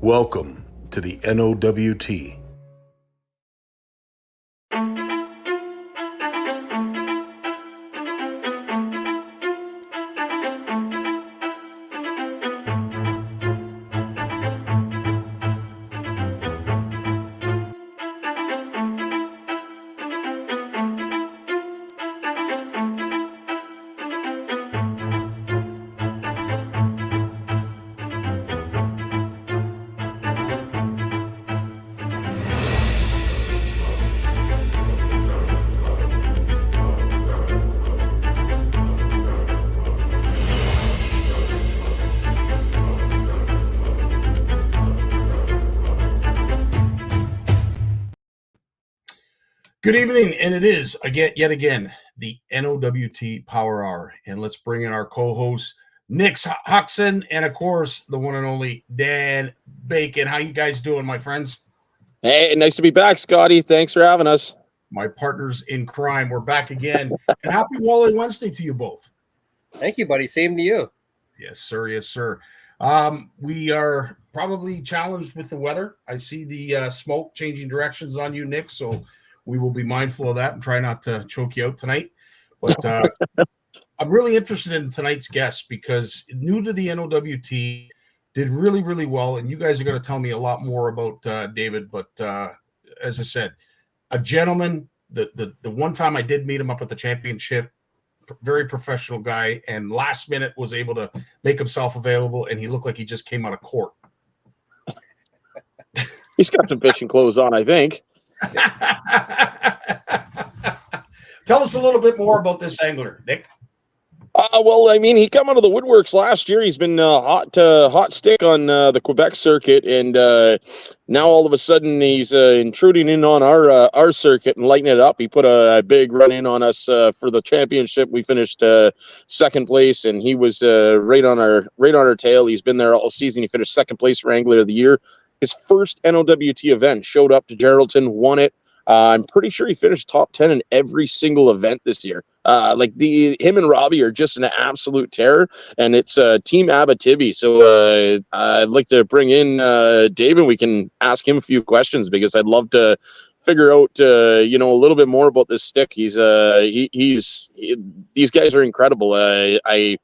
Welcome to the NOWT. Good evening, and it is yet again the NOWT Power Hour, and let's bring in our co-hosts Nick Huxon and of course the one and only Dan Bacon. How you guys doing, my friends? Hey, nice to be back, Scotty. Thanks for having us. My partners in crime, we're back again, and happy Wally Wednesday to you both. Thank you, buddy. Same to you. Yes, sir. Yes, sir. We are probably challenged with the weather. I see the smoke changing directions on you, Nick, so we will be mindful of that and try not to choke you out tonight. But I'm really interested in tonight's guest because new to the NOWT, did really, really well. And you guys are going to tell me a lot more about David. But as I said, a gentleman, the one time I did meet him up at the championship, very professional guy, and last minute was able to make himself available. And he looked like he just came out of court. He's got some fishing clothes on, I think. Tell us a little bit more about this angler, Nick. Well, I mean, he come out of the woodworks last year. He's been hot stick on the Quebec circuit, and now all of a sudden he's intruding in on our circuit and lighting it up. He put a big run in on us for the championship. We finished second place, and he was right on our tail. He's been there all season. He finished second place for Angler of the Year. His first NOWT event, showed up to Geraldton, won it. I'm pretty sure he finished top 10 in every single event this year. Him and Robbie are just an absolute terror, and it's Team Abitibi. So I'd like to bring in David. We can ask him a few questions because I'd love to figure out a little bit more about this stick. These guys are incredible. I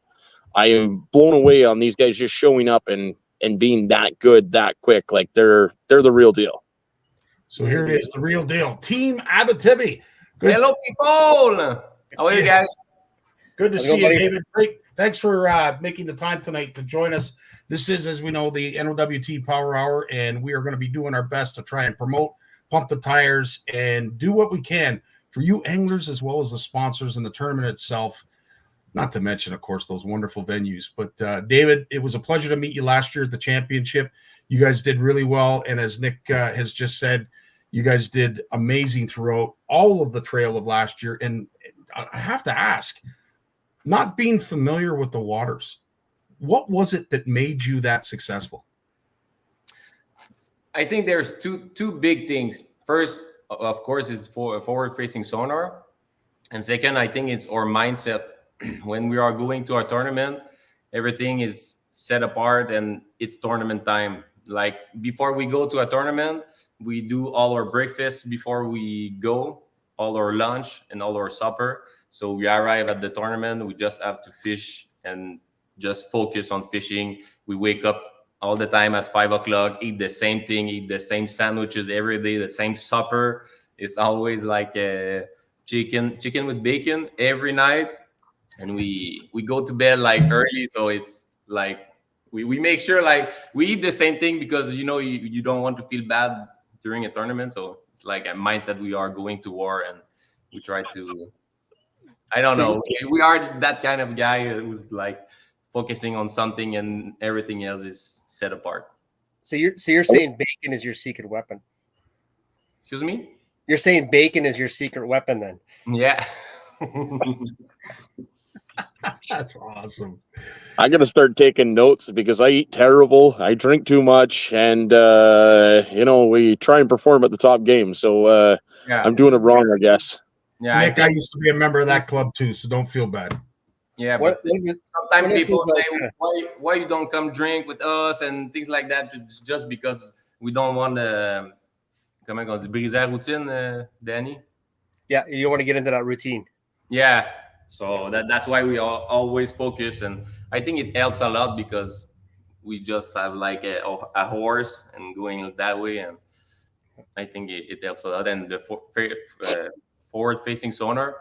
am blown away on these guys just showing up and being that good that quick. Like they're the real deal. So here it is, the real deal. Team Abitibi. Hello, people. How are you guys? Good to see you, David. Great. Thanks for making the time tonight to join us. This is, as we know, the NOWT Power Hour, and we are going to be doing our best to try and promote, pump the tires, and do what we can for you anglers as well as the sponsors and the tournament itself. Not to mention, of course, those wonderful venues. But, David, it was a pleasure to meet you last year at the championship. You guys did really well. And as Nick has just said, you guys did amazing throughout all of the trail of last year. And I have to ask, not being familiar with the waters, what was it that made you that successful? I think there's two big things. First, of course, is for forward-facing sonar. And second, I think it's our mindset. When we are going to our tournament, everything is set apart and it's tournament time. Like before we go to a tournament, we do all our breakfast before we go, all our lunch and all our supper. So we arrive at the tournament, we just have to fish and just focus on fishing. We wake up all the time at 5 o'clock, eat the same thing, eat the same sandwiches every day, the same supper. It's always like a chicken with bacon every night. And we go to bed like early, so it's like we make sure like we eat the same thing because you don't want to feel bad during a tournament. So it's like a mindset. We are going to war, and we try to. I don't know. We are that kind of guy who's like focusing on something, and everything else is set apart. So you're saying bacon is your secret weapon? Excuse me? You're saying bacon is your secret weapon, then? Yeah. That's awesome. I got to start taking notes because I eat terrible. I drink too much, and we try and perform at the top game. So I'm doing it wrong, I guess. Yeah, Nick, I used to be a member of that club too, so don't feel bad. Yeah, What, but what, sometimes what are the people things say, like, why you don't come drink with us and things like that. It's just because we don't want to, comment on dit, briser la routine, Danny. yeah, you don't want to get into that routine. Yeah, so that's why we always focus, and I think it helps a lot because we just have like a horse and going that way, and I think it helps a lot. And the forward-facing sonar,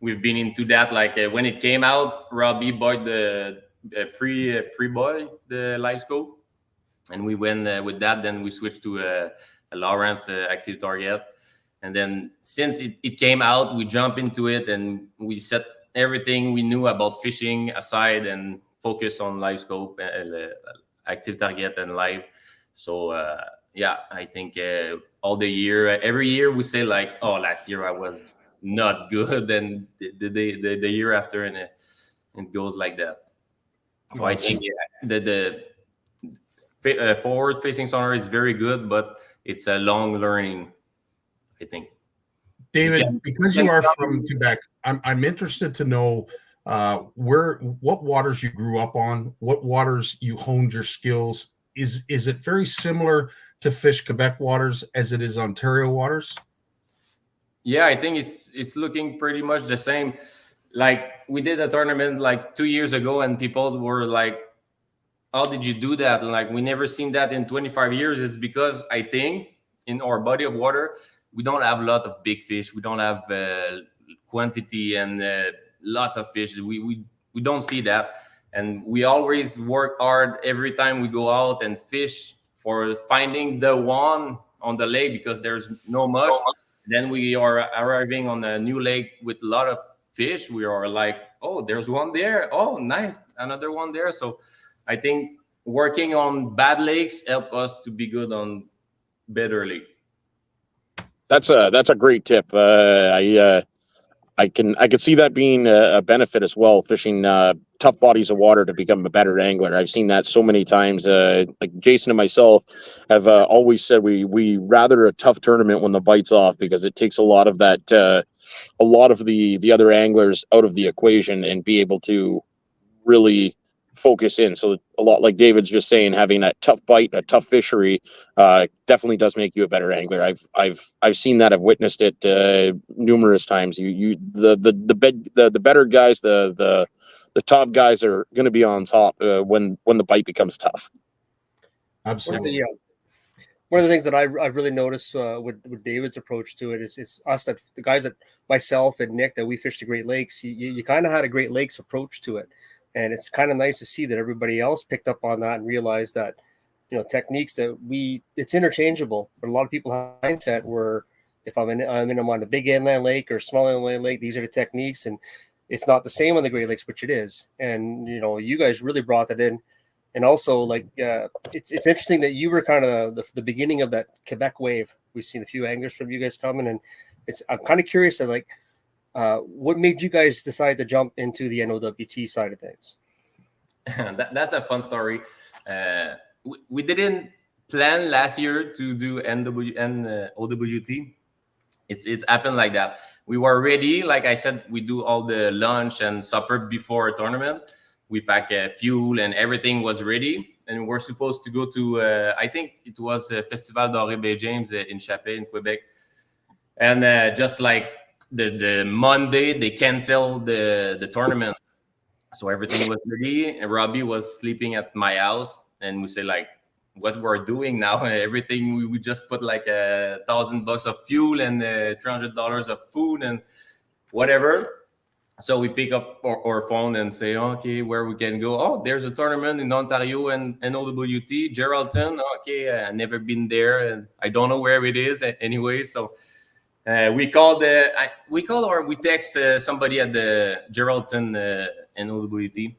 we've been into that. Like when it came out, Robbie bought the pre-buy the live scope, and we went with that. Then we switched to a Lawrence active target, and then since it came out, we jump into it and we set everything we knew about fishing aside and focus on live scope, active target, and live. So yeah, I think all the year, every year we say like, oh, last year I was not good, and the year after, and it goes like that. So I think the forward facing sonar is very good, but it's a long learning, I think. David, because you are from Quebec, I'm interested to know what waters you grew up on, what waters you honed your skills. Is it very similar to fish Quebec waters as it is Ontario waters? Yeah, I think it's looking pretty much the same. Like we did a tournament like 2 years ago, and people were like, "How did you do that?" And like we never seen that in 25 years. It's because I think in our body of water we don't have a lot of big fish. We don't have quantity and lots of fish. We don't see that, and we always work hard every time we go out and fish for finding the one on the lake because there's no much. Then we are arriving on a new lake with a lot of fish. We are like, oh, there's one there. Oh, nice, another one there. So I think working on bad lakes help us to be good on better lake. That's a great tip. I can see that being a benefit as well. Fishing tough bodies of water to become a better angler. I've seen that so many times. Like Jason and myself have always said we rather a tough tournament when the bite's off because it takes a lot of that a lot of the other anglers out of the equation and be able to really focus in. So a lot like David's just saying, having that tough bite, a tough fishery, definitely does make you a better angler. I've seen that. I've witnessed it numerous times. The better guys, the top guys are going to be on top when the bite becomes tough. Absolutely. One of the things that I've really noticed with David's approach to it is us, that the guys that myself and Nick, that we fished the Great Lakes, you kind of had a Great Lakes approach to it. And it's kind of nice to see that everybody else picked up on that and realized that, techniques that it's interchangeable. But a lot of people have a mindset where if I'm on a big inland lake or small inland lake, these are the techniques, and it's not the same on the Great Lakes, which it is. And, you guys really brought that in. And also, like, it's interesting that you were kind of the beginning of that Quebec wave. We've seen a few anglers from you guys coming, and I'm kind of curious to what made you guys decide to jump into the NOWT side of things? That's a fun story. We didn't plan last year to do OWT. It's happened like that. We were ready. Like I said, we do all the lunch and supper before a tournament. We pack fuel and everything was ready. And we're supposed to go to, I think it was Festival d'Orée Bay James in Chapet in Quebec. And just like the Monday, they canceled the tournament. So everything was ready. And Robbie was sleeping at my house. And we say like, what we're doing now, everything, we just put like $1,000 of fuel and $300 of food and whatever. So we pick up our phone and say, okay, where we can go. Oh, there's a tournament in Ontario and NOWT, Geraldton. Okay, I've never been there, and I don't know where it is anyway. So we text somebody at the Geraldton NOWT,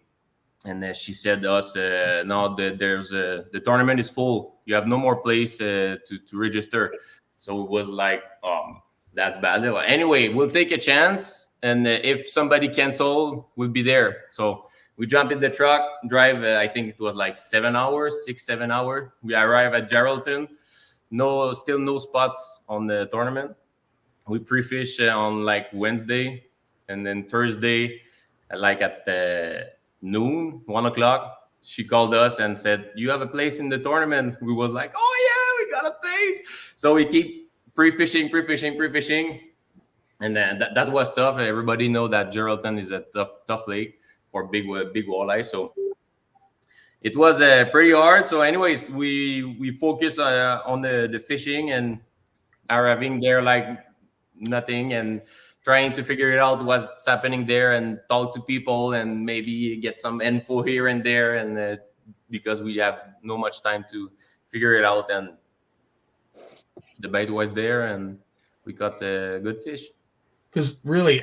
and she said to us, no, the tournament is full. You have no more place to register. So it was like, that's bad. Anyway, we'll take a chance. And if somebody cancel, we'll be there. So we jump in the truck, drive, I think it was like 7 hours, 6-7 hours. We arrive at Geraldton. Still no spots on the tournament. We pre-fish on like Wednesday. And then Thursday, like at noon, 1 o'clock. She called us and said, "You have a place in the tournament." We was like, "Oh yeah, we got a place." So we keep pre-fishing, and then that was tough. Everybody know that Geraldton is a tough lake for big walleye. So it was pretty hard. So anyways, we focus on the fishing and arriving there like nothing and trying to figure it out what's happening there and talk to people and maybe get some info here and there, and because we have no much time to figure it out, and the bait was there and we caught a good fish. Because really,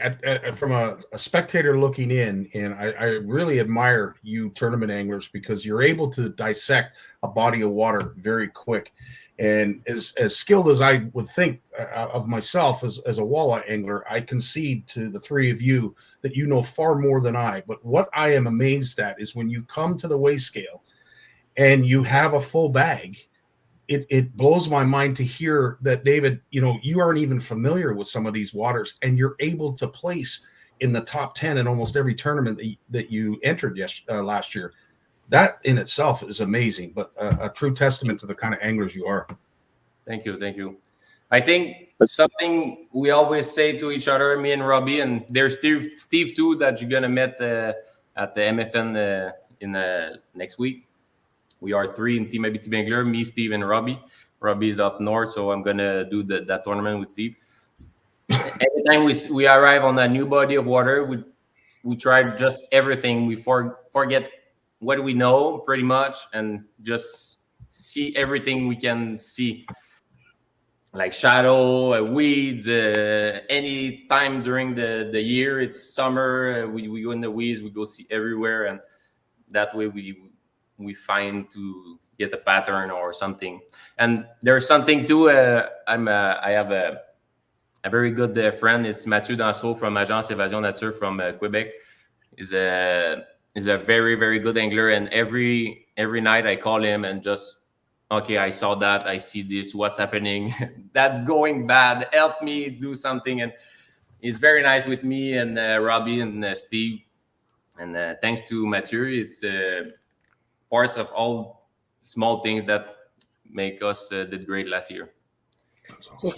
from a spectator looking in, and I really admire you tournament anglers because you're able to dissect a body of water very quick. And as skilled as I would think of myself as a walleye angler, I concede to the three of you that you know far more than I. But what I am amazed at is when you come to the weigh scale and you have a full bag, it blows my mind to hear that, David, you aren't even familiar with some of these waters and you're able to place in the top 10 in almost every tournament that you entered last year. That in itself is amazing, but a true testament to the kind of anglers you are. Thank you. I think something we always say to each other, me and Robbie, and there's Steve too, that you're gonna meet at the MFN in next week. We are 3 in Team Abitibi Angler, me, Steve, and Robbie. Robbie's up north, so I'm gonna do that tournament with Steve. Every time we arrive on a new body of water, we try just everything. We forget what we know pretty much and just see everything we can see, like shadow, weeds, any time during the year. It's summer, we go in the weeds, we go see everywhere, and that way we find to get a pattern or something. And there's something too. I have a very good friend. It's Mathieu Danseau from Agence Évasion Nature from Quebec. Is a very, very good angler, and every night I call him and just, okay, I saw that, I see this, what's happening? That's going bad, help me do something. And he's very nice with me and Robbie and Steve, and thanks to Mathieu, it's parts of all small things that make us did great last year. So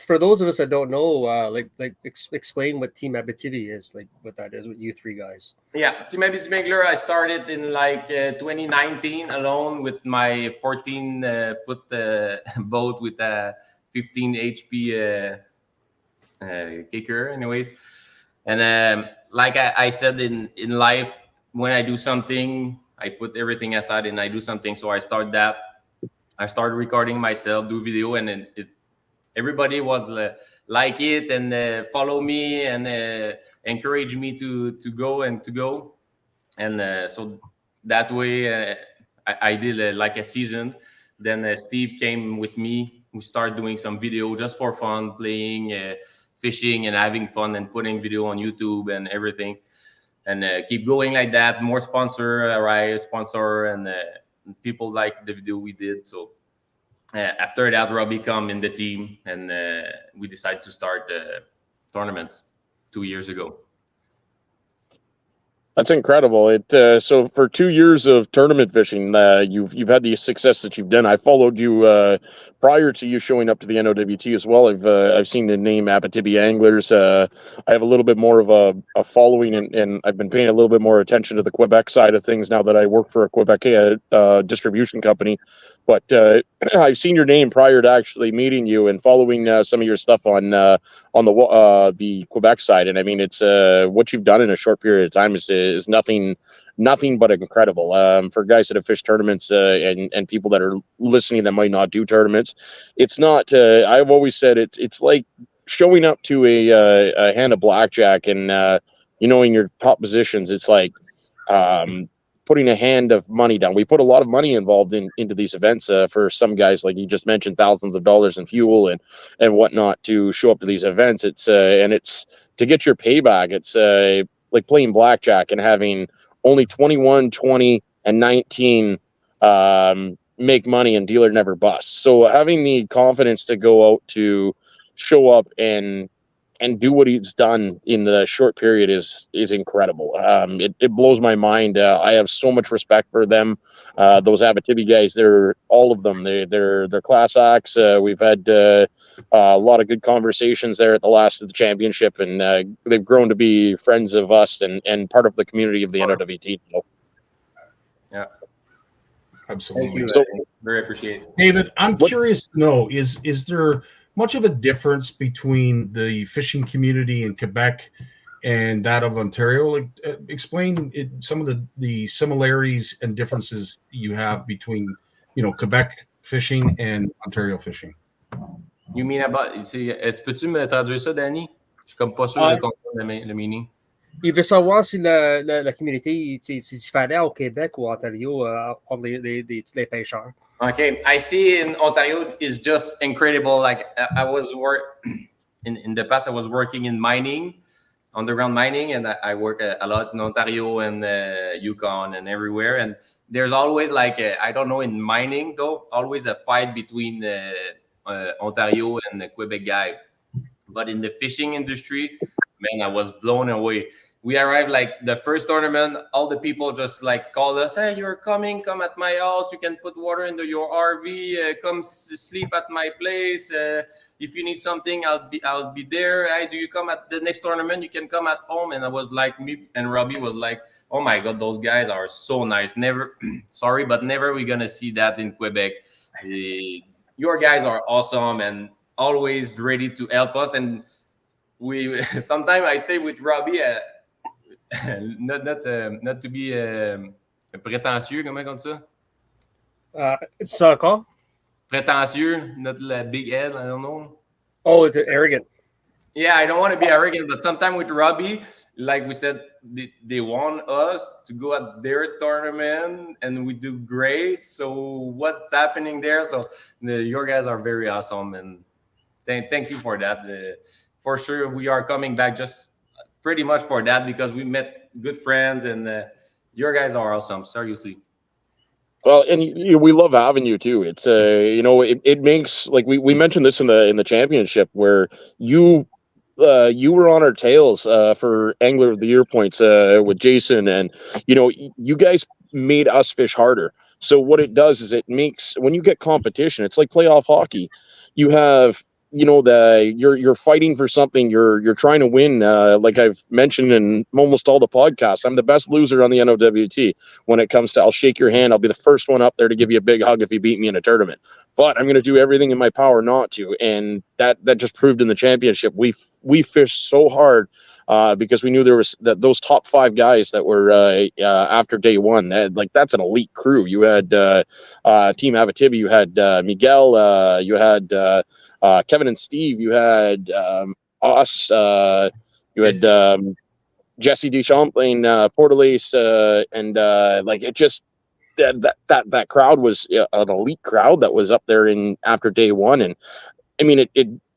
for those of us that don't know, explain what Team Abitibi is, like what that is with you three guys. Yeah, Team Abitibi Angler, I started in 2019 alone with my 14-foot boat with a 15 HP kicker, anyways. And like I said in life, when I do something, I put everything aside and I do something. So I started recording myself, do video, and everybody was like it and follow me and encourage me to go. And so that way I did like a season. Then Steve came with me. We started doing some video just for fun, playing, fishing and having fun and putting video on YouTube and everything. And keep going like that. More sponsor, and people like the video we did. So after that, Robbie come in the team, and we decided to start tournaments 2 years ago. That's incredible. So for 2 years of tournament fishing, you've had the success that you've done. I followed you prior to you showing up to the NOWT as well. I've seen the name Abitibi Anglers. I have a little bit more of a following, and I've been paying a little bit more attention to the Quebec side of things now that I work for a Quebec distribution company. But I've seen your name prior to actually meeting you and following some of your stuff on the Quebec side. And I mean, it's what you've done in a short period of time is nothing but incredible. For guys that have fished tournaments and people that are listening that might not do tournaments, it's not. I've always said it's like showing up to a hand of blackjack and in your top positions. It's like putting a hand of money down. We put a lot of money involved into these events for some guys, like you just mentioned, thousands of dollars in fuel and whatnot to show up to these events. It's to get your payback. It's like playing blackjack and having only 21, 20, and 19 make money and dealer never busts. So having the confidence to go out to show up and and do what he's done in the short period is incredible. It blows my mind. I have so much respect for them. Those Abitibi guys, they're all of them. They're class acts. We've had a lot of good conversations there at the last of the championship, and they've grown to be friends of us and part of the community of the NOWT. Yeah, Absolutely. thank you. So, Very appreciate it. David, I'm curious to know, is there much of a difference between the fishing community in Quebec and that of Ontario? Like, explain some of the similarities and differences you have between, Quebec fishing and Ontario fishing. You mean about, peux-tu me traduire ça, Danny? Je suis comme pas sûr de comprendre le meaning. Il veut savoir si la communauté c'est différent au Québec ou Ontario entre les pêcheurs. Okay, I see in Ontario is just incredible. Like I was in the past, I was working in mining, underground mining, and I work a lot in Ontario and Yukon and everywhere. And there's always like I don't know, in mining though, always a fight between Ontario and the Quebec guy. But in the fishing industry, man, I was blown away. We arrived like the first tournament, all the people just like called us, hey, you're coming, come at my house, you can put water into your RV, come sleep at my place. If you need something, I'll be there. Hey, do you come at the next tournament? You can come at home. And I was like, me and Robbie was like, oh my God, those guys are so nice. Never, sorry, but never we're gonna see that in Quebec. Your guys are awesome and always ready to help us. And we sometimes I say with Robbie, not to be prétentieux, comment on dit ça? C'est ça encore? Prétentieux, not la big head, I don't know. Oh, it's arrogant. Yeah, I don't want to be arrogant, but sometimes with Robbie, like we said, they want us to go at their tournament, and we do great. So what's happening there? So your guys are very awesome, and thank you for that. For sure, we are coming back just pretty much for that because we met good friends, and your guys are awesome. Seriously. Well, and we love having you too. It's it makes, like we mentioned this in the championship where you were on our tails for Angler of the Year points with Jason, and you guys made us fish harder. So what it does is it makes, when you get competition, it's like playoff hockey. You have you're fighting for something, you're trying to win. Like I've mentioned in almost all the podcasts, I'm the best loser on the NOWT when it comes to, I'll shake your hand, I'll be the first one up there to give you a big hug if you beat me in a tournament, but I'm going to do everything in my power not to. And that just proved in the championship. We fished so hard because we knew there was those top 5 guys that were after day one. That's an elite crew. You had Team Abitibi, you had Miguel, you had Kevin and Steve, you had us, you had Jesse Deschamps playing Portalace, and it just that crowd was an elite crowd that was up there in after day one. And I mean,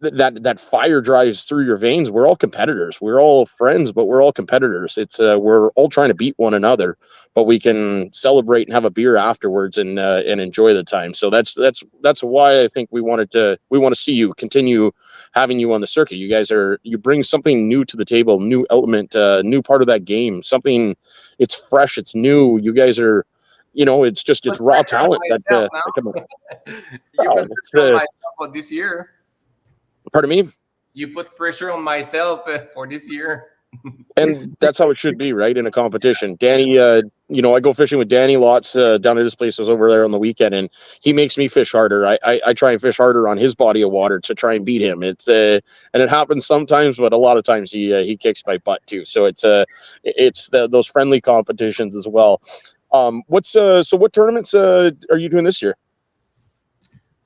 that fire drives through your veins. We're all competitors. We're all friends, but we're all competitors. It's we're all trying to beat one another, but we can celebrate and have a beer afterwards and enjoy the time. So that's why I think we want to see you continue having you on the circuit. You guys you bring something new to the table, new element, new part of that game. Something, it's fresh, it's new. You guys are, it's raw talent. You put pressure on myself for this year. Pardon me? You put pressure on myself for this year. And that's how it should be, right? In a competition. Danny, I go fishing with Danny lots down at his places over there on the weekend, and he makes me fish harder. I try and fish harder on his body of water to try and beat him. It's and it happens sometimes, but a lot of times he kicks my butt too. So it's those friendly competitions as well. What tournaments are you doing this year?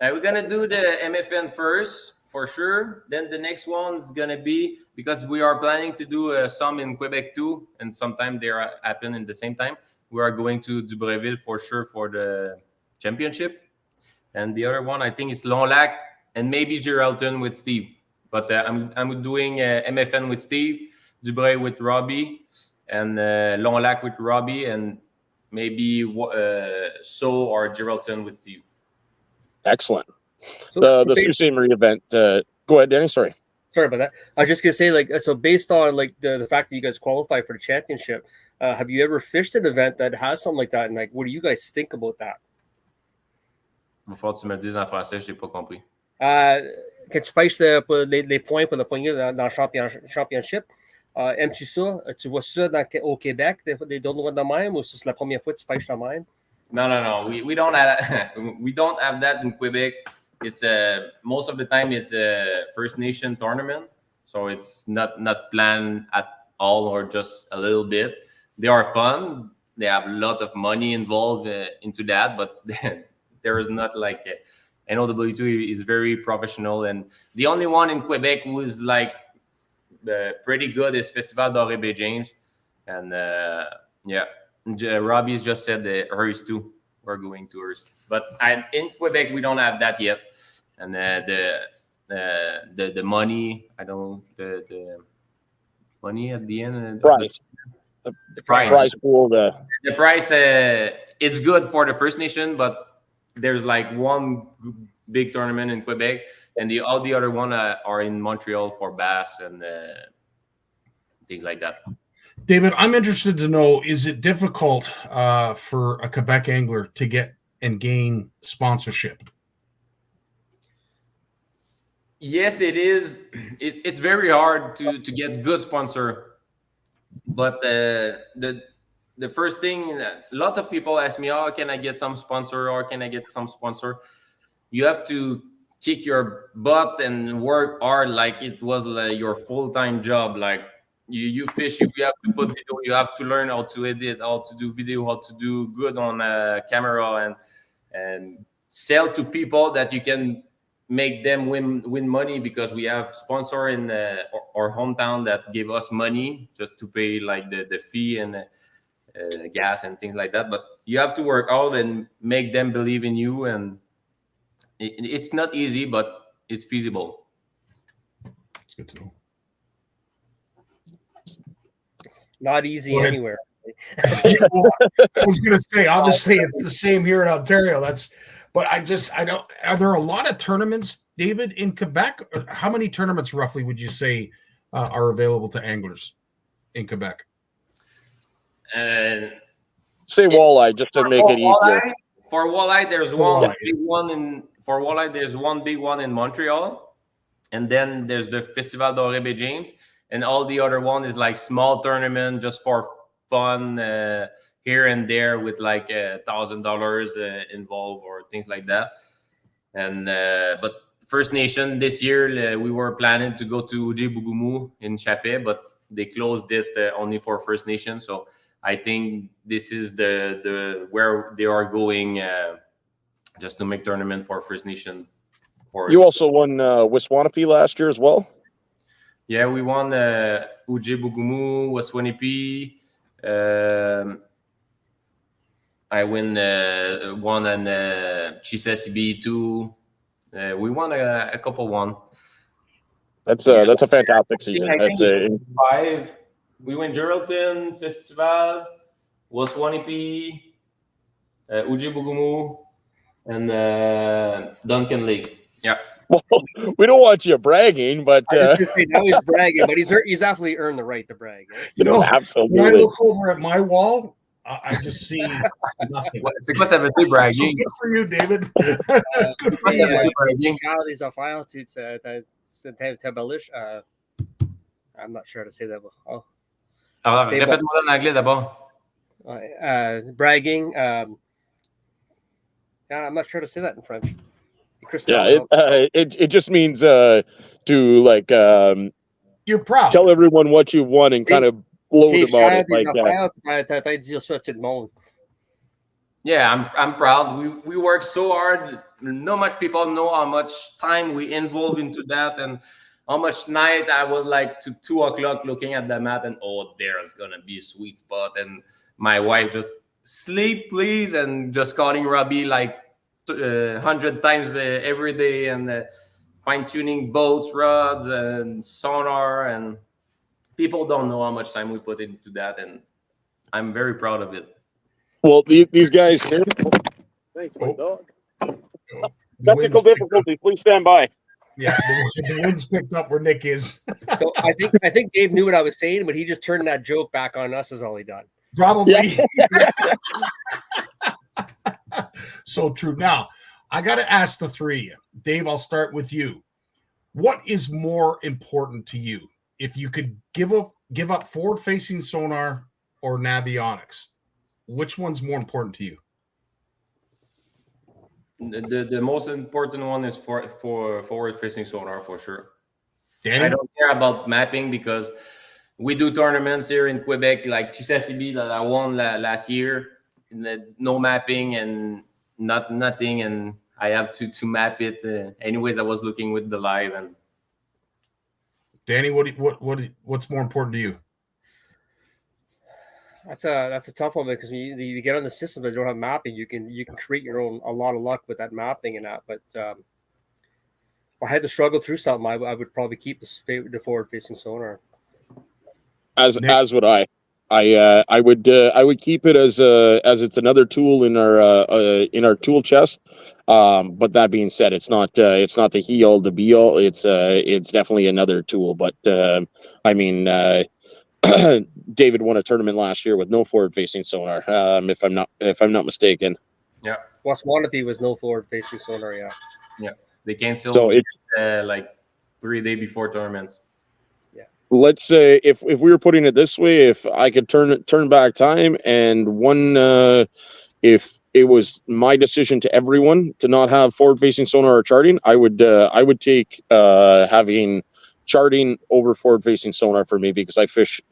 We're gonna do the MFN first for sure. Then the next one's gonna be, because we are planning to do some in Quebec too, and sometime they happen in the same time. We are going to Dubreuilville for sure for the championship, and the other one I think is Long Lac and maybe Geraldton with Steve. But I'm doing MFN with Steve, Dubreuil with Robbie, and Long Lac with Robbie, and maybe So or Geraldton with Steve. Excellent. So the Sault Ste. Marie event. Go ahead, Danny. Sorry. Sorry about that. I was just gonna say, like, so based on like the fact that you guys qualify for the championship, have you ever fished an event that has something like that? And like, what do you guys think about that? Il faut que tu me dises en français, je n'ai pas compris. Quand tu pêches les points pour le poignet dans le championship, aimes-tu ça? Tu vois ça au Québec, des tournois de même, ou c'est la première fois que tu pêches de même? No. We don't have we don't have that in Quebec. It's most of the time it's a First Nation tournament, so it's not planned at all or just a little bit. They are fun. They have a lot of money involved into that, but there is not like NOWT is very professional, and the only one in Quebec who is like pretty good is Festival d'Oré Bay James, and yeah. Robbie's just said that hers too. We're going to hers, but in Quebec we don't have that yet. And the money, I don't the money at the end. Prize. The prize. Prize pool. The price. It's good for the First Nation, but there's like one big tournament in Quebec, and all the other one are in Montreal for bass and things like that. David, I'm interested to know, is it difficult for a Quebec angler to get and gain sponsorship? Yes, it is. It's very hard to get good sponsor. But the first thing, lots of people ask me, oh, can I get some sponsor or can I get some sponsor? You have to kick your butt and work hard like it was your full-time job. Like, you fish, you have to put video, you have to learn how to edit, how to do video, how to do good on camera, and sell to people that you can make them win money, because we have sponsor in our hometown that give us money just to pay like the fee and gas and things like that. But you have to work out and make them believe in you, and it's not easy, but it's feasible. It's good to know. Not easy anywhere. I was going to say, obviously, it's the same here in Ontario. But I don't. Are there a lot of tournaments, David, in Quebec? How many tournaments roughly would you say are available to anglers in Quebec? Say walleye, just to make it easier. For walleye, there's one big one for walleye. There's one big one in Montreal, and then there's the Festival d'Oré Bay James. And all the other one is like small tournament just for fun here and there with like $1,000 involved or things like that. And but First Nation this year we were planning to go to Ujibougumu in Chapé, but they closed it only for First Nation. So I think this is the where they are going just to make tournament for First Nation. You also won Wiswanipi last year as well. Yeah, we won Ujibougumu, Waswanipi. I won one and Chisasibi too. We won a couple one. That's a fantastic season. That's 5. We went Geraldton Festival, Waswanipi, Ujibougumu, and Duncan Lake. Yeah. Well, we don't want you bragging, but I was just gonna say, now he's bragging, but he's definitely earned the right to brag. Right? You know, absolutely. When I look over at my wall, I just see nothing. C'est quoi ça veut dire bragging? So good for you, David. Good for you. Qualities of file to tabelish. I'm not sure how to say that. Oh. Alors, répète-moi en anglais d'abord. Bragging. I'm not sure how to say that in French. Yeah, it just means to like you're proud. Tell everyone what you've won and kind of blow them out like that. Yeah, I'm proud. We work so hard. Not much people know how much time we involve into that, and how much night I was like to 2 o'clock looking at the map and there's gonna be a sweet spot, and my wife just sleep please, and just calling Robbie like 100 times every day, and fine-tuning boats, rods, and sonar, and people don't know how much time we put into that, and I'm very proud of it. Well, these guys here. Thanks, my dog. Technical difficulties. Please stand by. Yeah, the wind's picked up where Nick is. So I think Dave knew what I was saying, but he just turned that joke back on us. Is all he done. Probably. So true. Now, I got to ask the three of you. Dave, I'll start with you. What is more important to you? If you could give up forward-facing sonar or navionics, which one's more important to you? The most important one is for forward-facing sonar for sure. Danny? I don't care about mapping because we do tournaments here in Quebec, like CFN that I won last year. No mapping and nothing, and I have to map it. Anyways, I was looking with the live. And Danny, what's more important to you? That's a tough one because you get on the system that don't have mapping, you can create your own a lot of luck with that mapping and that. But if I had to struggle through something, I would probably keep the forward facing sonar. As would I. I would keep it as it's another tool in our tool chest. But that being said, it's not the he all the be all. It's definitely another tool. But I mean, David won a tournament last year with no forward facing sonar. If I'm not mistaken. Yeah. Waswanabe was no forward facing sonar. Yeah. Yeah. They cancel. So it's like 3 days before tournaments. Let's say if we were putting it this way, if I could turn back time and if it was my decision to everyone to not have forward facing sonar or charting, I would take having charting over forward facing sonar for me, because I fish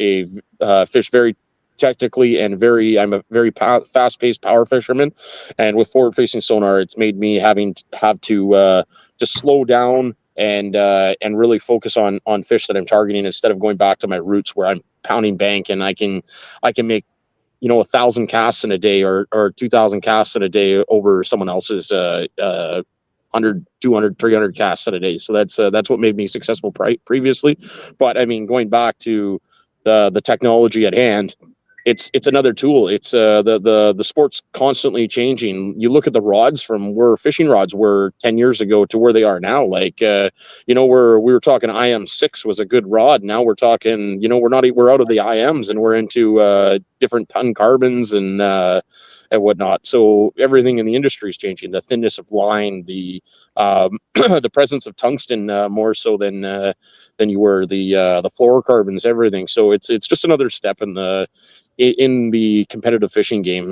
very technically and I'm a very fast paced power fisherman, and with forward facing sonar, it's made me have to slow down and really focus on fish that I'm targeting, instead of going back to my roots where I'm pounding bank and I can make 1,000 casts in a day or 2,000 casts in a day over someone else's 100, 200, 300 casts in a day. So that's what made me successful previously. But I mean, going back to the technology at hand, it's another tool. It's the sport's constantly changing. You look at the rods from where fishing rods were 10 years ago to where they are now. Like we were talking IM6 was a good rod. Now we're talking, we're out of the IMs and we're into different ton carbons and whatnot. So everything in the industry is changing. The thinness of line, the the presence of tungsten more so than you were, the fluorocarbons, everything. So it's just another step in the competitive fishing game.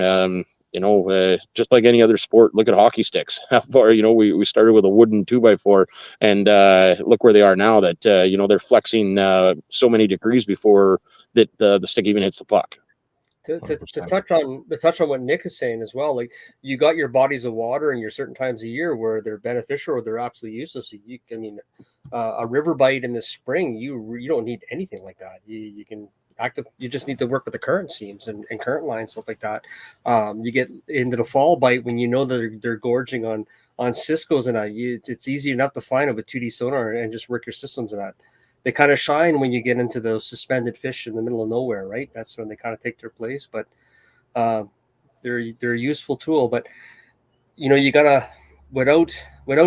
Just like any other sport, look at hockey sticks. How far, we started with a wooden 2x4 and look where they are now, that they're flexing so many degrees before that the stick even hits the puck. To touch on what Nick is saying as well, like you got your bodies of water and your certain times of year where they're beneficial or they're absolutely useless. A river bite in the spring, you don't need anything like that. You can you just need to work with the current seams and current lines, stuff like that. You get into the fall bite when that they're gorging on Cisco's and that. It's easy enough to find it with 2D sonar and just work your systems in that. They kind of shine when you get into those suspended fish in the middle of nowhere, right? That's when they kind of take their place. But they're a useful tool. But you gotta without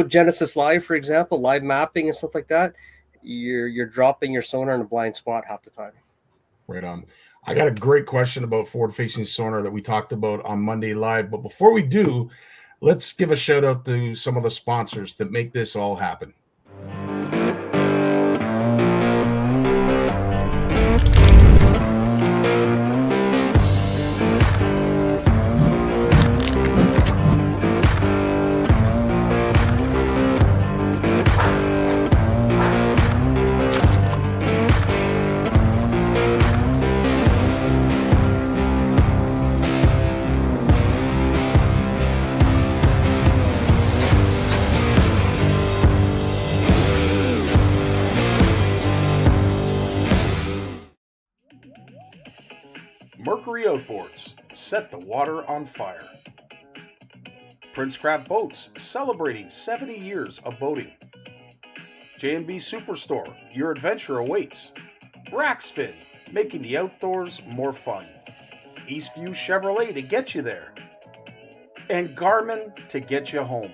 Genesis Live, for example, live mapping and stuff like that, you're dropping your sonar in a blind spot half the time. Right on. I got a great question about forward-facing sonar that we talked about on Monday Live. But before we do, let's give a shout out to some of the sponsors that make this all happen. Mercury Outboards, set the water on fire. Prince Craft Boats, celebrating 70 years of boating. J&B Superstore, your adventure awaits. Raxfin, making the outdoors more fun. Eastview Chevrolet to get you there. And Garmin to get you home.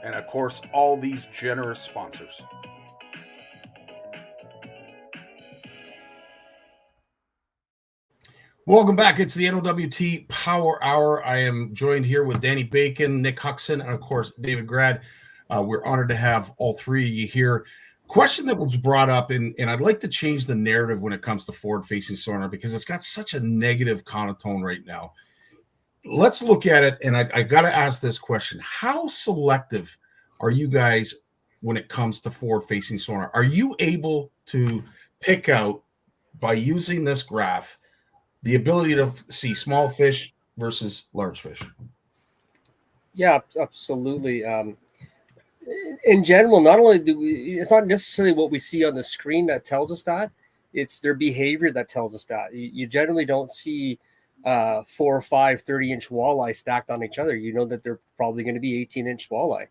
and of course, all these generous sponsors. Welcome back. It's the NOWT Power Hour. I am joined here with Danny Bacon, Nick Huxon, and of course, David Grad. We're honored to have all three of you here. Question that was brought up, and I'd like to change the narrative when it comes to forward-facing sonar because it's got such a negative connotation right now. Let's look at it, and I got to ask this question. How selective are you guys when it comes to forward-facing sonar? Are you able to pick out, by using this graph, the ability to see small fish versus large fish? Yeah, absolutely. In general, not only do we, it's not necessarily what we see on the screen that tells us that, it's their behavior that tells us that. You generally don't see 4 or 5 30-inch walleye stacked on each other. You know that they're probably going to be 18-inch walleye,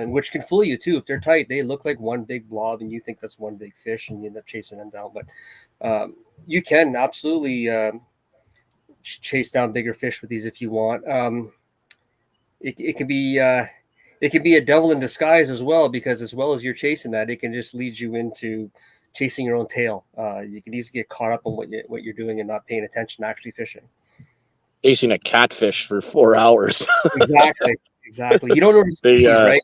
which can fool you too. If they're tight, they look like one big blob and you think that's one big fish and you end up chasing them down. But you can absolutely chase down bigger fish with these if you want. It can be a devil in disguise as well, because as well as you're chasing that, it can just lead you into chasing your own tail. You can easily get caught up on what you're doing and not paying attention to actually fishing. Chasing a catfish for 4 hours. Exactly. You don't know the species, right?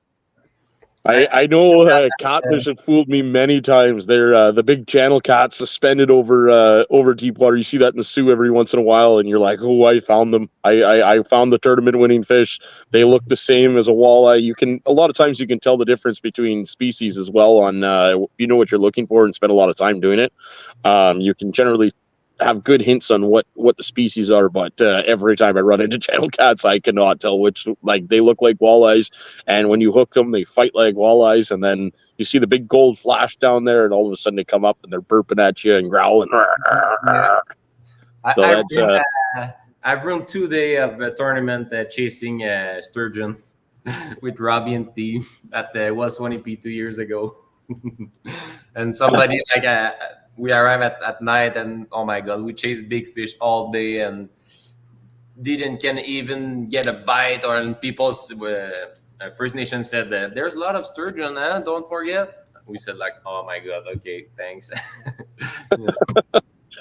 I know catfish have fooled me many times. They're the big channel cats suspended over deep water. You see that in the Sioux every once in a while, and you're like, "Oh, I found them! I found the tournament-winning fish." They look the same as a walleye. A lot of times you can tell the difference between species as well on you know what you're looking for and spend a lot of time doing it. You can generally have good hints on what the species are, but every time I run into channel cats, I cannot tell which. Like, they look like walleyes, and when you hook them, they fight like walleyes, and then you see the big gold flash down there, and all of a sudden they come up and they're burping at you and growling. Yeah. I've run 2 days of a tournament chasing sturgeon with Robbie and Steve at the was 20P 2 years ago. And somebody we arrived at night, and oh my god, we chased big fish all day and can even get a bite. Or people's First Nation said that there's a lot of sturgeon, don't forget. We said like, oh my god, okay, thanks.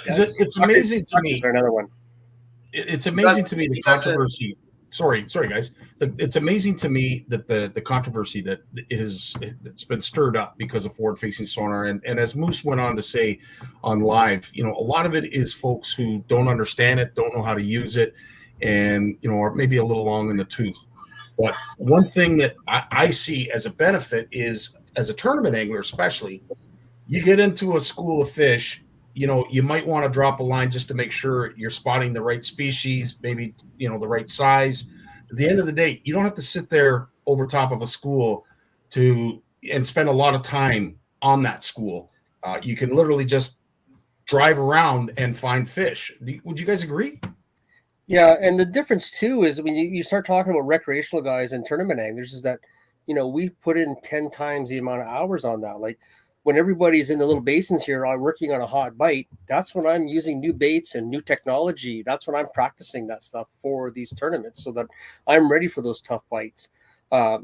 It's amazing to me. Another one. It's amazing to me the controversy. Sorry, guys. It's amazing to me that the controversy that's been stirred up because of forward-facing sonar, and as Moose went on to say on live, a lot of it is folks who don't understand it, don't know how to use it, and are maybe a little long in the tooth. But one thing that I see as a benefit is, as a tournament angler especially, you get into a school of fish. You might want to drop a line just to make sure you're spotting the right species, maybe, the right size. At the end of the day, you don't have to sit there over top of a school and spend a lot of time on that school. You can literally just drive around and find fish. Would you guys agree? Yeah, and the difference too is when you start talking about recreational guys and tournament anglers, is that, we put in 10 times the amount of hours on that. Like, when everybody's in the little basins here working on a hot bite, that's when I'm using new baits and new technology. That's when I'm practicing that stuff for these tournaments so that I'm ready for those tough bites.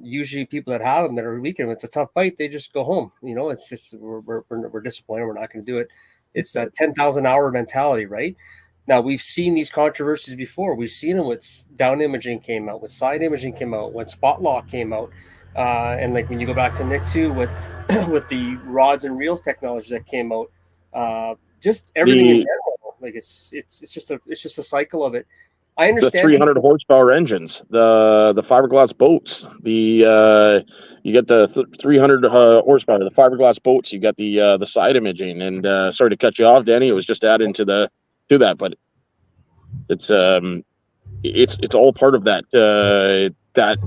Usually people that have them that are weekend, when it's a tough bite, they just go home. It's just, we're disappointed. We're not going to do it. It's that 10,000 hour mentality, right? Now, we've seen these controversies before. We've seen them with down imaging came out, with side imaging came out, when spot lock came out. And like when you go back to Nick too, with the rods and reels technology that came out, just everything in general, like it's just a cycle of it. I understand the 300 horsepower engines, the fiberglass boats, you get the 300 horsepower, the fiberglass boats, you got the side imaging, and sorry to cut you off, Danny. It was just adding to that, but it's all part of that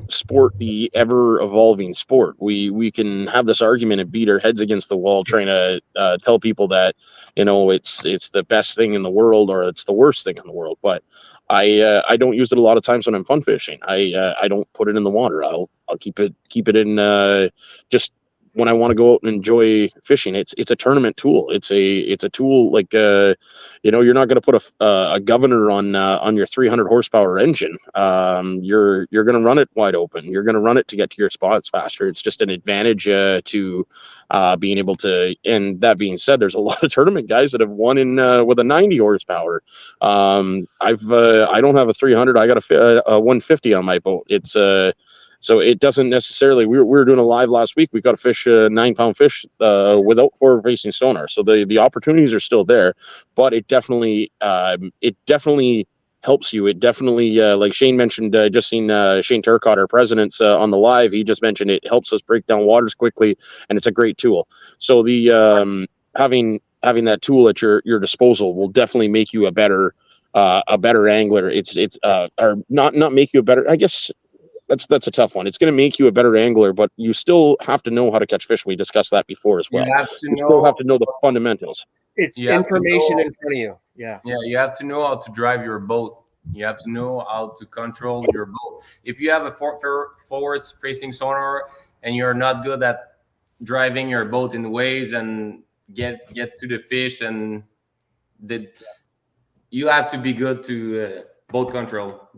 sport, the ever evolving sport. We can have this argument and beat our heads against the wall trying to tell people that it's the best thing in the world or it's the worst thing in the world, but I don't use it a lot of times when I'm fun fishing. I don't put it in the water. I'll keep it in just when I want to go out and enjoy fishing. It's a tournament tool. It's a tool like you're not going to put a governor on your 300 horsepower engine. You're going to run it wide open. You're going to run it to get to your spots faster. It's just an advantage to being able to. And that being said, there's a lot of tournament guys that have won in with a 90 horsepower. I don't have a 300. I got a 150 on my boat. It's so it doesn't necessarily. We were doing a live last week. We got to fish a 9-pound fish without forward-facing sonar. So the opportunities are still there, but it definitely helps you. It definitely like Shane mentioned. Just seen Shane Turcott, our president's on the live. He just mentioned it helps us break down waters quickly, and it's a great tool. So the having that tool at your disposal will definitely make you a better angler. It's or not make you a better. I guess that's a tough one. It's going to make you a better angler, but you still have to know how to catch fish. We discussed that before as well. You still have to know the fundamentals. It's information in front of you. Yeah. Yeah, you have to know how to drive your boat. You have to know how to control your boat. If you have a forward-facing sonar and you're not good at driving your boat in the waves and get to the fish, and you have to be good to boat control.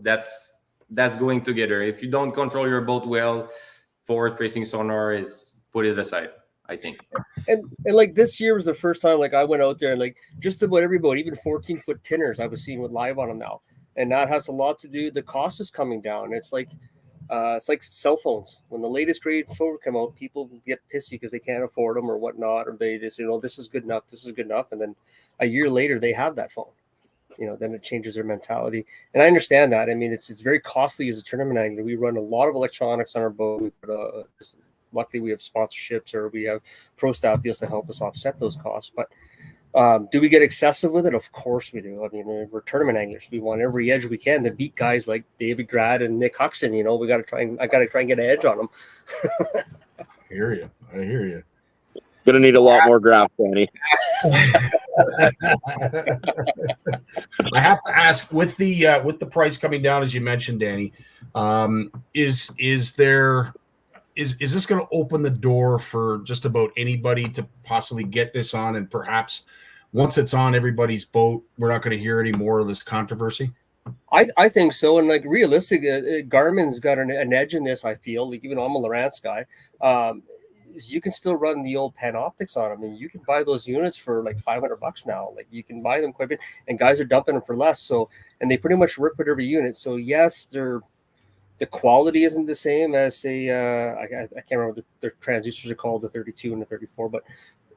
That's going together. If you don't control your boat well, forward-facing sonar is put it aside, I think. And like this year was the first time like I went out there and like just about every boat, even 14-foot tinners I was seeing with live on them now. And that has a lot to do. The cost is coming down. It's like cell phones. When the latest grade phone come out, people get pissy because they can't afford them or whatnot, or they just this is good enough. This is good enough. And then a year later they have that phone. Then it changes their mentality. And I understand that. I mean, it's very costly as a tournament angler. We run a lot of electronics on our boat. Luckily, we have sponsorships or we have pro staff deals to help us offset those costs. But do we get excessive with it? Of course we do. I mean, we're tournament anglers. We want every edge we can to beat guys like David Grad and Nick Huxon. I got to try and get an edge on them. I hear you. Gonna need a lot more graph, Danny. I have to ask, with the price coming down, as you mentioned, Danny, is this going to open the door for just about anybody to possibly get this on, and perhaps once it's on everybody's boat, we're not going to hear any more of this controversy? I think so. And like realistic, Garmin's got an edge in this. I feel like, even though I'm a Lowrance guy, you can still run the old Panoptics on them, and you can buy those units for like $500 now. Like you can buy them quite a bit, and guys are dumping them for less. So, and they pretty much work with every unit. So yes, the quality isn't the same as say I can't remember what their transducers are called, the 32 and the 34, but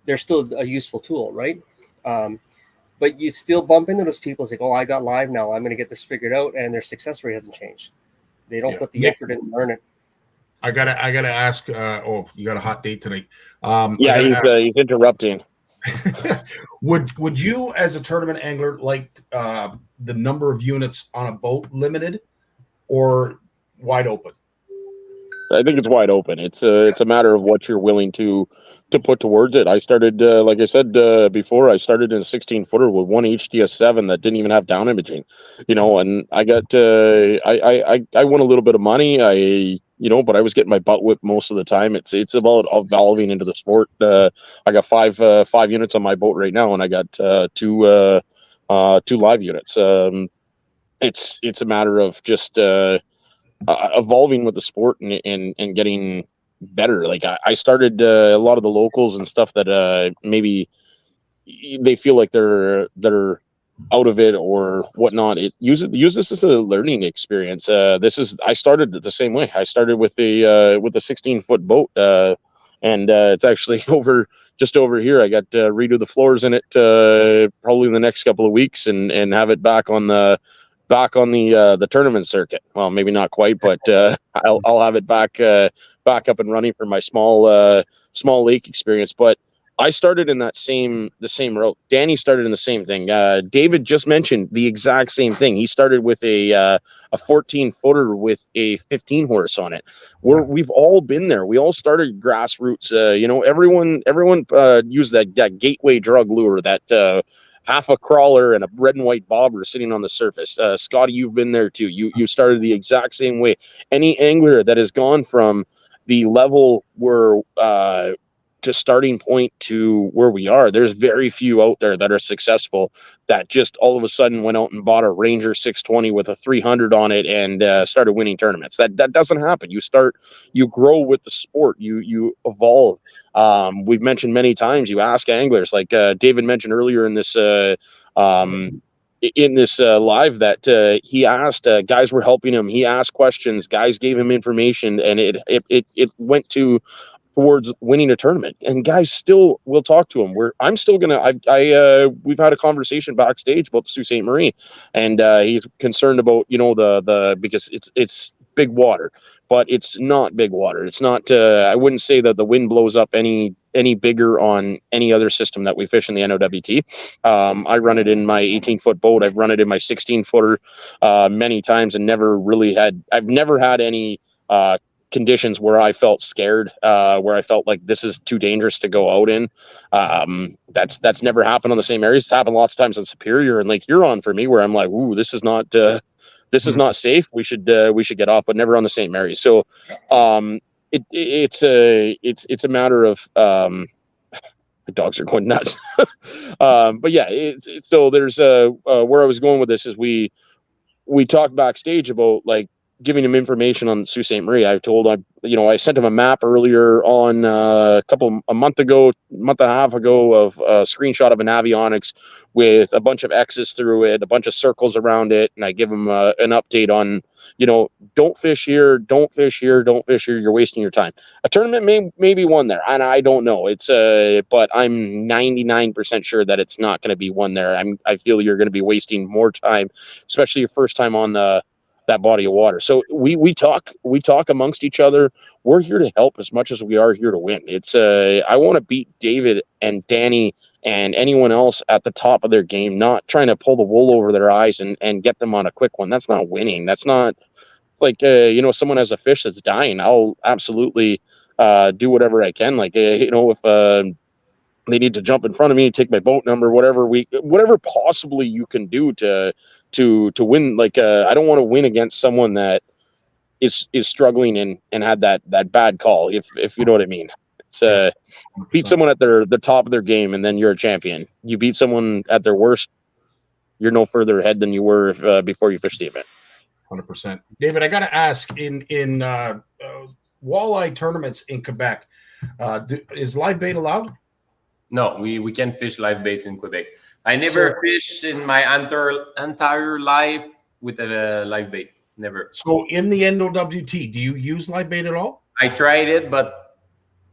they're still a useful tool, right? But you still bump into those people. It's like, oh, I got live now, I'm going to get this figured out, and their success rate hasn't changed. They don't put the effort in to learn it. I gotta ask. You got a hot date tonight? He's interrupting. Would you, as a tournament angler, like the number of units on a boat limited or wide open? I think it's wide open. It's a matter of what you're willing to put towards it. I started, like I said before, I started in a 16-footer with one HDS7 that didn't even have down imaging, and I got I won a little bit of money. But I was getting my butt whipped most of the time. It's about evolving into the sport. I got five units on my boat right now, and I got two live units. It's a matter of just evolving with the sport and getting better. Like I started a lot of the locals and stuff that maybe they feel like they're out of it or whatnot. Use this as a learning experience. I started the same way. I started with a 16-foot boat, and it's actually just over here. I got to redo the floors in it probably in the next couple of weeks and have it back on the tournament circuit. Well, maybe not quite, but I'll have it back up and running for my small lake experience. But I started in the same route. Danny started in the same thing. David just mentioned the exact same thing. He started with a 14-footer with a 15 horse on it. We've all been there. We all started grassroots. Everyone used that gateway drug lure, that half a crawler and a red and white bobber sitting on the surface. Scotty, you've been there too. You started the exact same way. Any angler that has gone from the level where starting point to where we are, there's very few out there that are successful that just all of a sudden went out and bought a Ranger 620 with a 300 on it and started winning tournaments. That doesn't happen. You grow with the sport, you evolve. We've mentioned many times, you ask anglers, like David mentioned earlier in this live, that he asked, guys were helping him, he asked questions, guys gave him information, and it went towards winning a tournament, and guys still will talk to him. I'm still gonna, we've had a conversation backstage about Sault Ste. Marie, and he's concerned about, because it's big water, but it's not big water. It's not, I wouldn't say that the wind blows up any bigger on any other system that we fish in the NOWT. I run it in my 18-foot boat. I've run it in my 16-footer many times, and I've never had any conditions where I felt scared, where I felt like this is too dangerous to go out in. That's never happened on the same areas. It's happened lots of times on Superior and Lake Huron for me, where I'm like, ooh, this is not safe. We should get off, but never on the St. Mary's. So it's a matter of the dogs are going nuts. But yeah, so there's where I was going with this is we talked backstage about like giving him information on Sault Ste. Marie. I sent him a map earlier on a month and a half ago of a screenshot of an avionics with a bunch of X's through it, a bunch of circles around it. And I give him an update on, don't fish here, don't fish here, don't fish here. You're wasting your time. A tournament may be one there, and I don't know. It's but I'm 99% sure that it's not going to be one there. I feel you're going to be wasting more time, especially your first time on that body of water. So we talk amongst each other. We're here to help as much as we are here to win. It's I want to beat David and Danny and anyone else at the top of their game, not trying to pull the wool over their eyes and get them on a quick one. That's not winning. That's not like someone has a fish that's dying. I'll absolutely do whatever I can. Like if they need to jump in front of me, take my boat number, whatever possibly you can do to win. Like I don't want to win against someone that is struggling and had that bad call, if you know what I mean. It's beat someone at the top of their game, and then you're a champion. You beat someone at their worst, you're no further ahead than you were before you fished the event. 100%. David, I got to ask, in walleye tournaments in Quebec, is live bait allowed? No, we can fish live bait in Quebec. I never fished in my entire life with a live bait. Never. So in the NOWT, do you use live bait at all? I tried it, but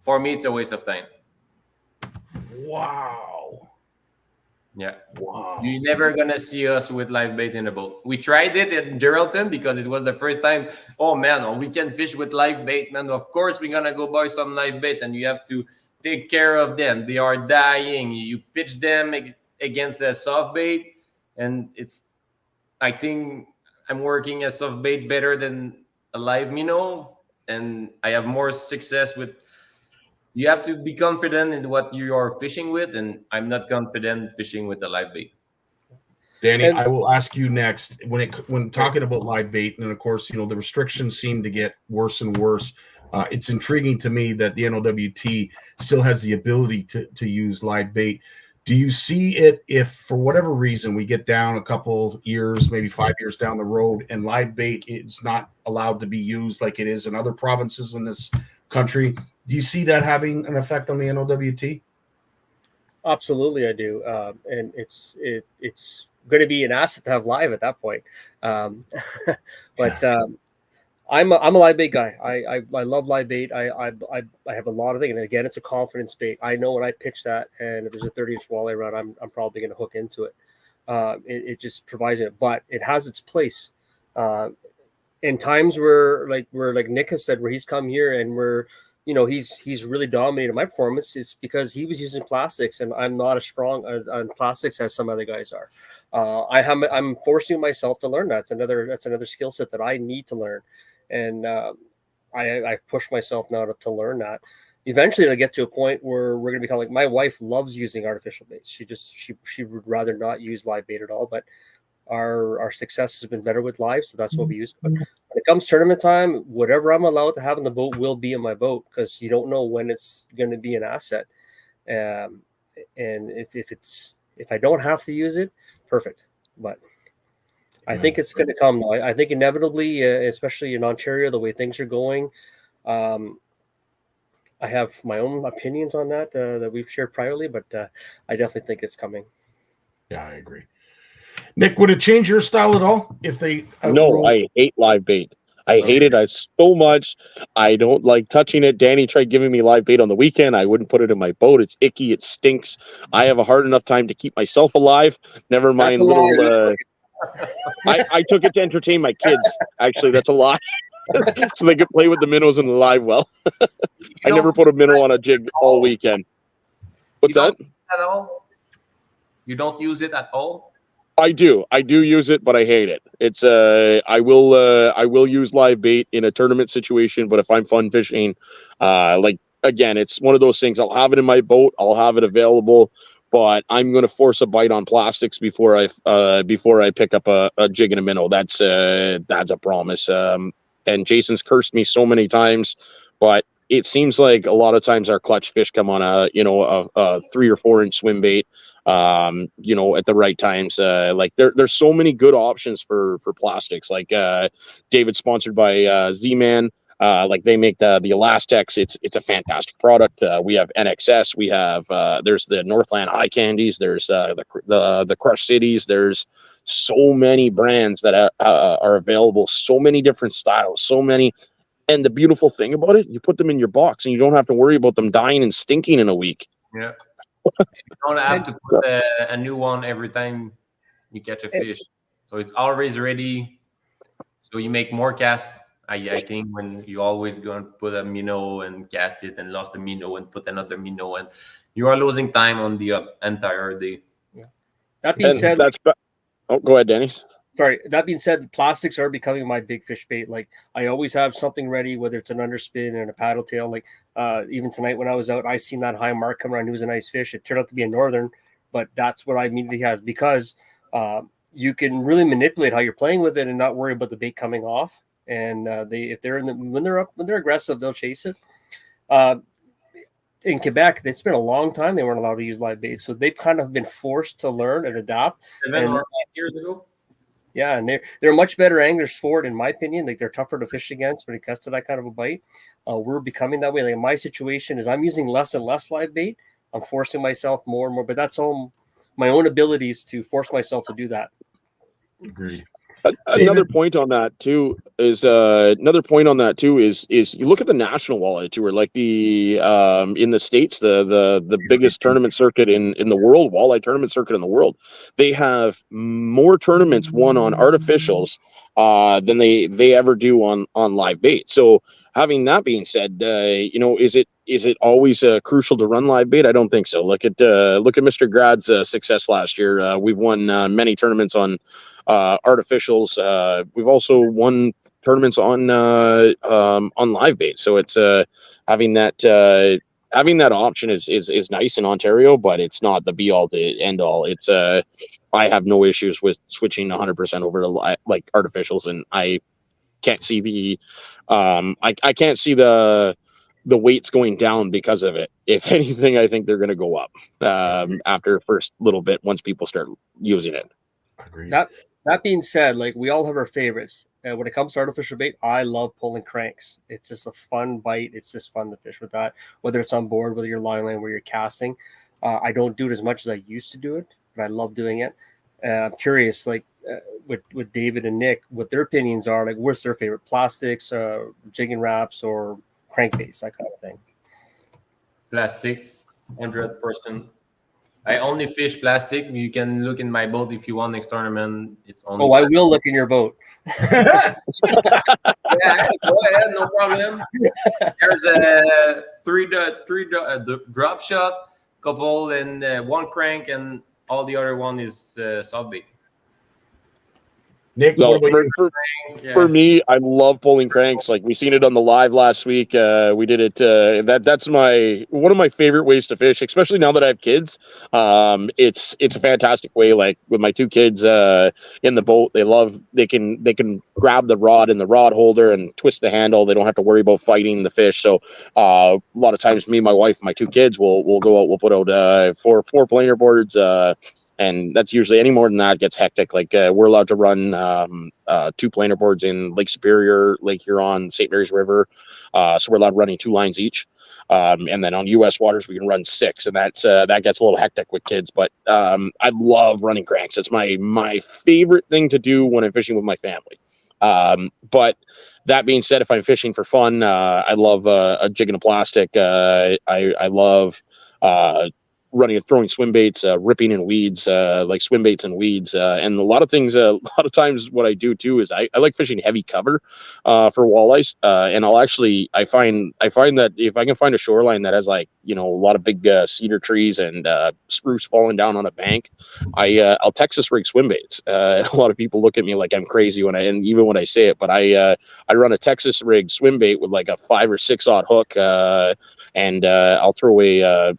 for me, it's a waste of time. Wow. Yeah. Wow. You're never going to see us with live bait in a boat. We tried it in Geraldton because it was the first time. Oh, man, we can fish with live bait, man. Of course, we're going to go buy some live bait, and you have to take care of them. They are dying. You pitch them against a soft bait, and I think I'm working a soft bait better than a live minnow, and I have more success with. You have to be confident in what you are fishing with, and I'm not confident fishing with a live bait. Danny, I will ask you next when talking about live bait, and of course, the restrictions seem to get worse and worse. It's intriguing to me that the NOWT still has the ability to use live bait. Do you see it if, for whatever reason, we get down a couple years, maybe 5 years down the road, and live bait is not allowed to be used like it is in other provinces in this country? Do you see that having an effect on the NOWT? Absolutely, I do, and it's going to be an asset to have live at that point. But I'm a live bait guy. I love live bait. I have a lot of things, and again, it's a confidence bait. I know when I pitch that, and if there's a 30-inch walleye around, I'm probably going to hook into it. It just provides it, but it has its place. In times where like Nick has said, where he's come here and he's really dominated my performance, it's because he was using plastics, and I'm not as strong on plastics as some other guys are. I'm forcing myself to learn that. That's another skill set that I need to learn. And I push myself now to learn that. Eventually, it'll get to a point where we're going to become like, my wife loves using artificial baits. She would rather not use live bait at all. But our success has been better with live, so that's what we use. But when it comes tournament time, whatever I'm allowed to have in the boat will be in my boat, because you don't know when it's going to be an asset. And if I don't have to use it, perfect. But I think it's going to come. I think inevitably, especially in Ontario, the way things are going, I have my own opinions on that that we've shared privately, but I definitely think it's coming. Yeah, I agree. Nick, would it change your style at all if they? No, I hate live bait. I hate it so much. I don't like touching it. Danny tried giving me live bait on the weekend. I wouldn't put it in my boat. It's icky. It stinks. I have a hard enough time to keep myself alive. Never mind little. I took it to entertain my kids. Actually, that's a lie. So they could play with the minnows in the live well. I never put a minnow on a jig all weekend. What's that? At all? You don't use it at all? I do use it, but I hate it. It's I will use live bait in a tournament situation, but if I'm fun fishing, like again, it's one of those things. I'll have it in my boat, I'll have it available, but I'm going to force a bite on plastics before I pick up a jig and a minnow. That's a promise. And Jason's cursed me so many times, but it seems like a lot of times our clutch fish come on a 3 or 4 inch swim bait. At the right times. Like there's so many good options for plastics. Like David's sponsored by Z-Man. Like they make the Elastex. It's a fantastic product. We have NXS. We have there's the Northland Eye Candies. There's the Crush Cities. There's so many brands that are available. So many different styles. So many. And the beautiful thing about it, you put them in your box and you don't have to worry about them dying and stinking in a week. Yeah. You don't have to put a new one every time you catch a fish. So it's always ready. So you make more casts. I think when you always going to put a minnow and cast it and lost a minnow and put another minnow, and you are losing time on the entire day. Yeah. That being said, go ahead, Danny. Sorry. That being said, plastics are becoming my big fish bait. Like I always have something ready, whether it's an underspin and a paddle tail. Like even tonight when I was out, I seen that high mark come around. It was a nice fish. It turned out to be a northern, but that's what I immediately have, because you can really manipulate how you're playing with it and not worry about the bait coming off. And when they're aggressive, they'll chase it. In Quebec, it's been a long time they weren't allowed to use live bait, so they've kind of been forced to learn and adapt. 7 or 8 years ago. Yeah, and they're much better anglers for it, in my opinion. Like they're tougher to fish against when it comes to that kind of a bite. We're becoming that way. Like my situation is I'm using less and less live bait. I'm forcing myself more and more, but that's all my own abilities to force myself to do that. Agreed. Another point on that too is you look at the national walleye tour, like the in the States, the biggest tournament circuit in the world, walleye tournament circuit in the world. They have more tournaments won on artificials than they ever do on live bait. So having that being said, is it always crucial to run live bait? I don't think so. Look at Mr. Grad's success last year. We've won many tournaments on artificials. We've also won tournaments on live bait. So it's having that option is nice in Ontario, but it's not the be all to end all. It's I have no issues with switching 100% over to like artificials, and I can't see I can't see the weights going down because of it. If anything, I think they're going to go up after the first little bit once people start using it. Agreed. That being said, like we all have our favorites. When it comes to artificial bait, I love pulling cranks. It's just a fun bite. It's just fun to fish with that, whether it's on board, whether you're line, where you're casting. I don't do it as much as I used to do it, but I love doing it. I'm curious, like with David and Nick, what their opinions are. Like, what's their favorite plastics, jigging wraps, or crankbaits, that kind of thing? Plastic, 100%. I only fish plastic. You can look in my boat if you want next tournament. It's only. Oh, I will look in your boat. Yeah, go ahead, no problem. There's a three drop shot, couple, and one crank, and all the other one is soft bait. Nick, So what about you? for me, I love pulling cranks. Like we seen it on the live last week. We did it. That's one of my favorite ways to fish, especially now that I have kids. It's a fantastic way. Like with my two kids in the boat, they can grab the rod in the rod holder and twist the handle. They don't have to worry about fighting the fish. So a lot of times, me, my wife, my two kids will go out. We'll put out four planer boards. And that's usually any more than that gets hectic. Like we're allowed to run 2 planer boards in Lake Superior, Lake Huron, St. Mary's River. So we're allowed running 2 lines each. And then on U.S. waters, we can run 6. And that gets a little hectic with kids. But I love running cranks. It's my favorite thing to do when I'm fishing with my family. But that being said, if I'm fishing for fun, I love a jig and a plastic. I love throwing swim baits, ripping in weeds, like swim baits and weeds. And a lot of times what I do too is I like fishing heavy cover for walleyes. And I find that if I can find a shoreline that has like, a lot of big cedar trees and spruce falling down on a bank, I'll Texas rig swim baits. A lot of people look at me like I'm crazy even when I say it, but I run a Texas rig swim bait with like a 5 or 6 aught hook, and I'll throw a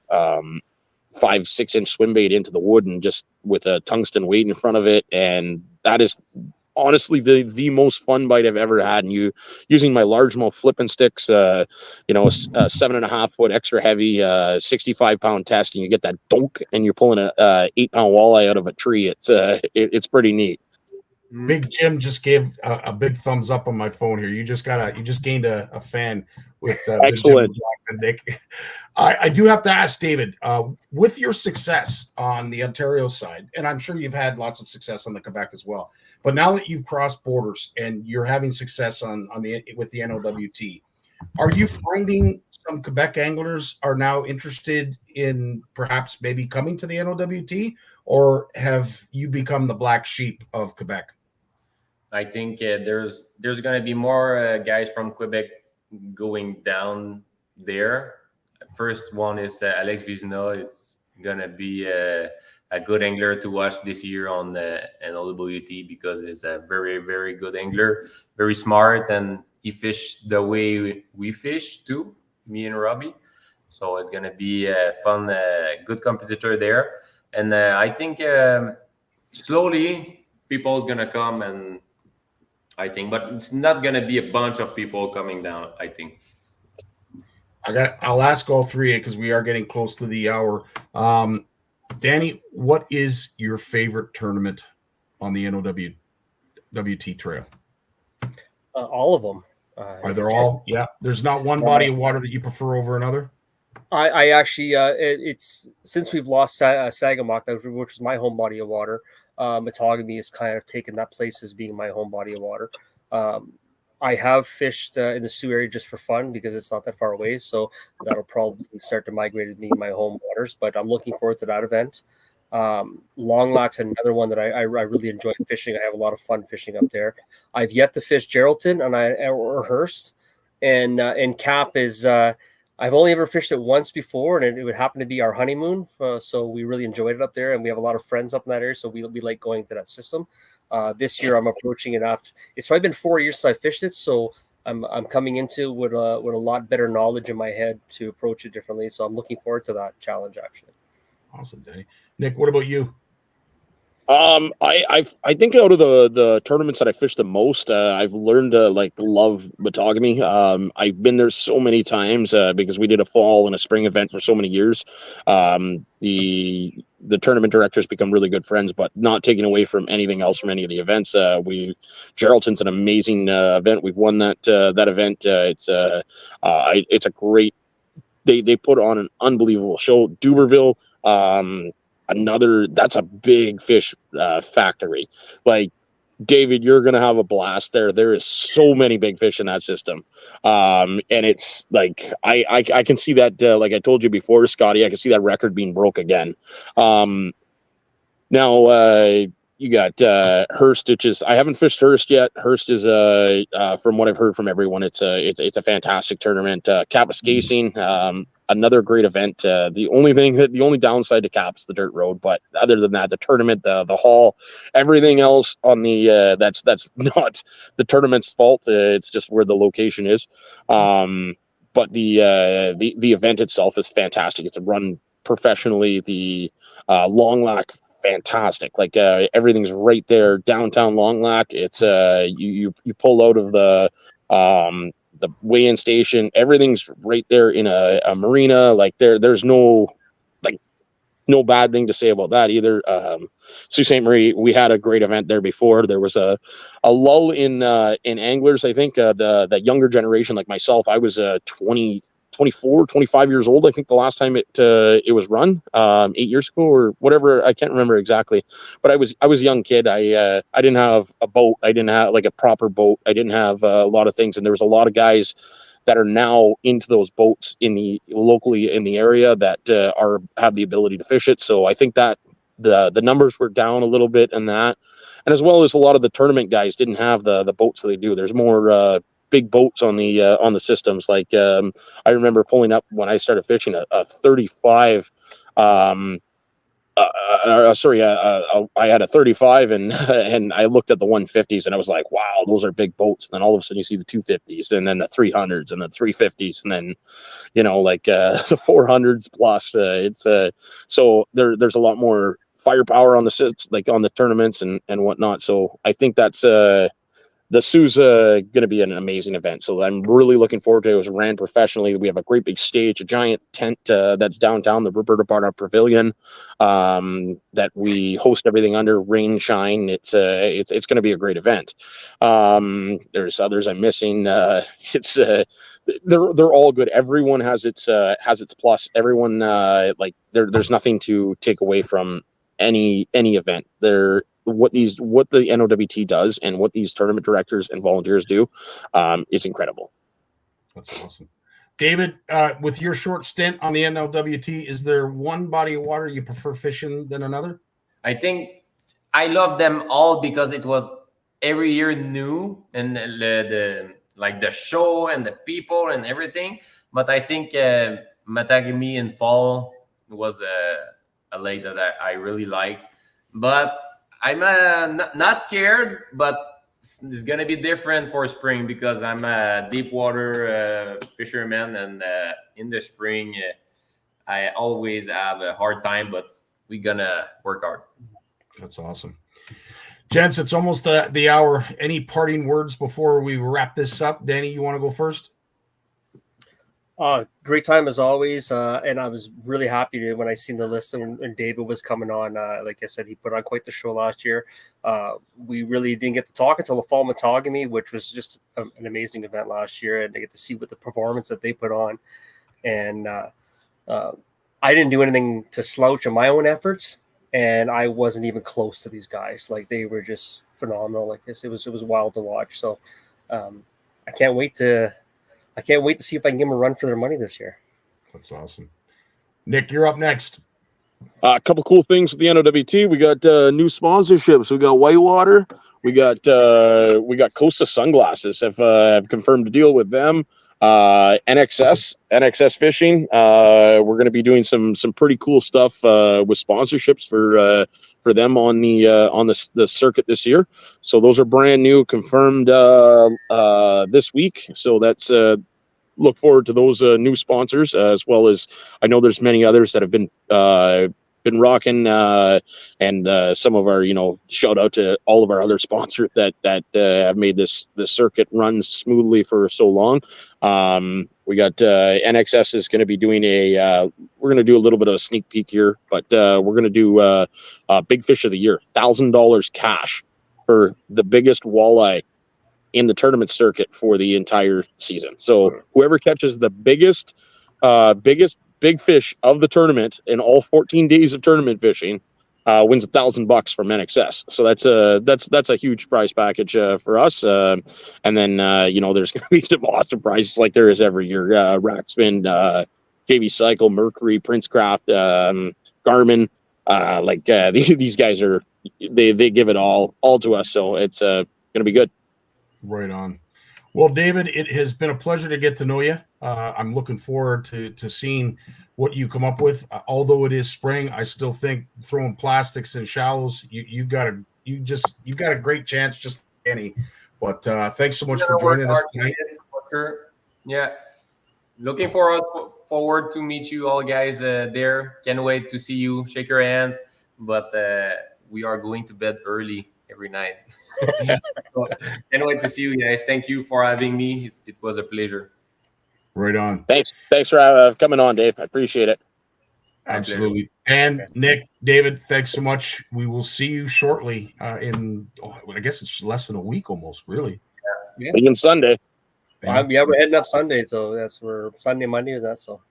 5-6 inch swim bait into the wood and just with a tungsten weight in front of it. And that is honestly the most fun bite I've ever had. And using my largemouth flipping sticks, a 7.5 foot extra heavy, 65 pound test, and you get that donk and you're pulling a 8-pound walleye out of a tree. It's pretty neat. Big Jim just gave a big thumbs up on my phone here. You just gained a fan with excellent. Nick. I do have to ask David, with your success on the Ontario side, and I'm sure you've had lots of success on the Quebec as well, but now that you've crossed borders and you're having success with the NOWT, are you finding some Quebec anglers are now interested in perhaps maybe coming to the NOWT, or have you become the black sheep of Quebec? I think there's going to be more guys from Quebec going down there. First one is Alex Vizina. It's going to be a good angler to watch this year on the NOWT because he's a very, very good angler, very smart, and he fished the way we fish too, me and Robbie. So it's going to be a fun, good competitor there. And I think slowly people's going to come, and I think, but it's not going to be a bunch of people coming down, I think. I'll ask all three because we are getting close to the hour. Danny, what is your favorite tournament on the NOWT trail? All of them. Are they all? Yeah. There's not one body of water that you prefer over another? I actually, it's since we've lost Sagamok, which was my home body of water, Matagami has kind of taken that place as being my home body of water. I have fished in the Sioux area just for fun because it's not that far away. So that'll probably start to migrate to me in my home waters, but I'm looking forward to that event. Long Locks, another one that I really enjoy fishing. I have a lot of fun fishing up there. I've yet to fish Geraldton or Hearst, and Cap is, I've only ever fished it once before, and it would happen to be our honeymoon. So we really enjoyed it up there, and we have a lot of friends up in that area. So we like going to that system. This year I'm approaching it after. It's probably been 4 years since I fished it, so I'm coming into with a lot better knowledge in my head to approach it differently. So I'm looking forward to that challenge actually. Awesome, Danny. Nick, what about you? I think out of the tournaments that I fished the most, I've learned to love Matagami. I've been there so many times because we did a fall and a spring event for so many years. The tournament directors become really good friends, but not taking away from anything else from any of the events. Geraldton's an amazing event. We've won that event. It's a great. They put on an unbelievable show. Duberville. That's a big fish factory. Like, David, you're gonna have a blast there. There is so many big fish in that system, and it's like I can see that. Like I told you before, Scotty, I can see that record being broke again. Now you got Hearst, which is I haven't fished Hearst yet. Hearst is from what I've heard from everyone, it's a fantastic tournament. Kapuskasing, another great event. The only downside to Cap is the dirt road, but other than that, the tournament, the hall, everything else on the that's not the tournament's fault. It's just where the location is. But the event itself is fantastic. It's run professionally. The Long Lac, fantastic. Like everything's right there, downtown Long Lac. It's you pull out of the weigh-in station. Everything's right there in a marina. Like there's no bad thing to say about that either. Sault Ste. Marie, we had a great event there before. There was a lull in anglers. I think the younger generation, like myself, I was 24, 25 years old. I think the last time it was run 8 years ago or whatever. I can't remember exactly, but I was a young kid. I didn't have a boat. I didn't have like a proper boat. I didn't have a lot of things, and there was a lot of guys that are now into those boats locally in the area that have the ability to fish it. So I think that the numbers were down a little bit in that, and as well as a lot of the tournament guys didn't have the boats that they do. There's more big boats on the systems. Like I remember pulling up when I started fishing a 35. I had a 35 and I looked at the 150s and I was like, wow, those are big boats. And then all of a sudden you see the 250s and then the 300s and the 350s and then, the 400s plus. So there's a lot more firepower on the sits, like on the tournaments and whatnot. So I think that's the Sioux's going to be an amazing event. So I'm really looking forward to it. It was ran professionally. We have a great big stage, a giant tent that's downtown, the Roberta Barnard Pavilion, that we host everything under, rain, shine. It's going to be a great event. There's others I'm missing. They're all good. Everyone has its plus. Everyone there's nothing to take away from any event. What the NOWT does and what these tournament directors and volunteers do is incredible. That's awesome. David, with your short stint on the NOWT, is there one body of water you prefer fishing than another? I think I love them all because it was every year new and the show and the people and everything. But I think Matagami in fall was a lake that I really like. But I'm not scared, but it's gonna be different for spring because I'm a deep water fisherman, and in the spring I always have a hard time, but we're gonna work hard. That's awesome. Gents, it's almost the hour. Any parting words before we wrap this up? Danny, you want to go first? Great time as always, and I was really happy when I seen the list and David was coming on. Like I said, he put on quite the show last year. We really didn't get to talk until the fall Matagami, which was just an amazing event last year, and I get to see what the performance that they put on. And I didn't do anything to slouch in my own efforts, and I wasn't even close to these guys. Like, they were just phenomenal. Like this, it was wild to watch. So I can't wait to see if I can give them a run for their money this year. That's awesome. Nick, you're up next. A couple cool things with the NOWT. We got new sponsorships. We got Whitewater. We got Costa Sunglasses have confirmed a deal with them. NXS Fishing. We're going to be doing some pretty cool stuff with sponsorships for them on the circuit this year. So those are brand new, confirmed this week. So that's look forward to those new sponsors, as well as I know there's many others that have been rocking, and some of our, shout out to all of our other sponsors that have made this circuit run smoothly for so long. We got NXS is going to be doing we're going to do a little bit of a sneak peek here, but we're going to do Big Fish of the Year, $1,000 cash for the biggest walleye in the tournament circuit for the entire season. So whoever catches the biggest big fish of the tournament in all 14 days of tournament fishing wins $1,000 from NXS. So that's a huge prize package for us. And then there's going to be some awesome prizes like there is every year. Rackspin, JV Cycle, Mercury, Princecraft, Garmin. These guys they give it all to us. So it's going to be good. Right on. Well, David, it has been a pleasure to get to know you. I'm looking forward to seeing what you come up with. Although it is spring, I still think throwing plastics in shallows, you've got a great chance, just like any. But thanks so much for joining us tonight. Sure. Yeah, looking forward to meet you all guys there. Can't wait to see you, shake your hands. But we are going to bed early every night. So, can't wait to see you guys. Thank you for having me. It was a pleasure. Right on. Thanks for coming on, Dave. I appreciate it. Absolutely. And Nick, David, thanks so much. We will see you shortly I guess it's less than a week almost, really. Yeah. Even Sunday. Yeah, we're heading up Sunday, so we're Sunday, Monday, is that so?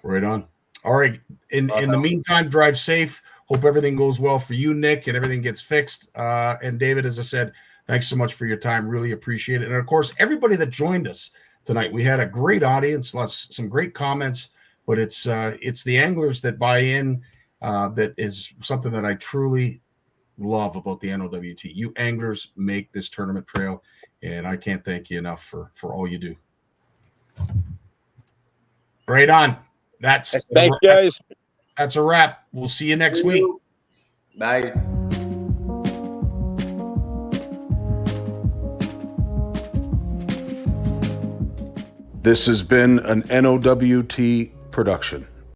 Right on. All right. In the meantime, drive safe. Hope everything goes well for you, Nick, and everything gets fixed. And David, as I said, thanks so much for your time. Really appreciate it. And of course, everybody that joined us tonight. We had a great audience, some great comments, but it's the anglers that buy in that is something that I truly love about the NOWT. You anglers make this tournament trail, and I can't thank you enough for all you do. Right on. Thanks, guys. That's a wrap. We'll see you next week. Bye. This has been an NOWT production.